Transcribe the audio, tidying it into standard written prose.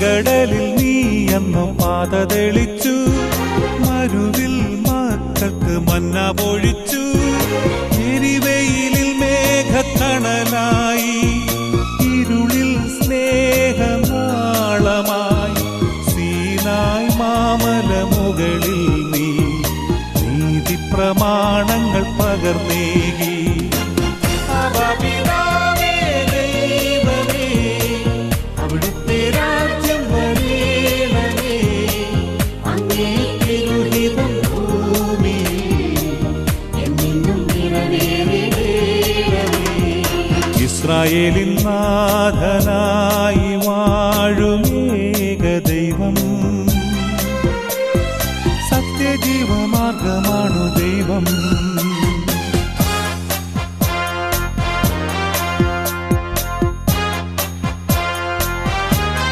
ചെങ്കടലിൽ നീ എന്നു പാത തെളിച്ചു, മരുവിൽ മക്കൾക്ക് മന്ന പൊഴിച്ചു, എരിവെയിലിൽ മേഘത്തണലായി, ഇരുളിൽ സ്നേഹനാളമായി, സീനായ് മാമലമുകളിൽ നീ നീതി പ്രമാണങ്ങൾ പകർന്നേകി. ഇസ്രായേലിൻ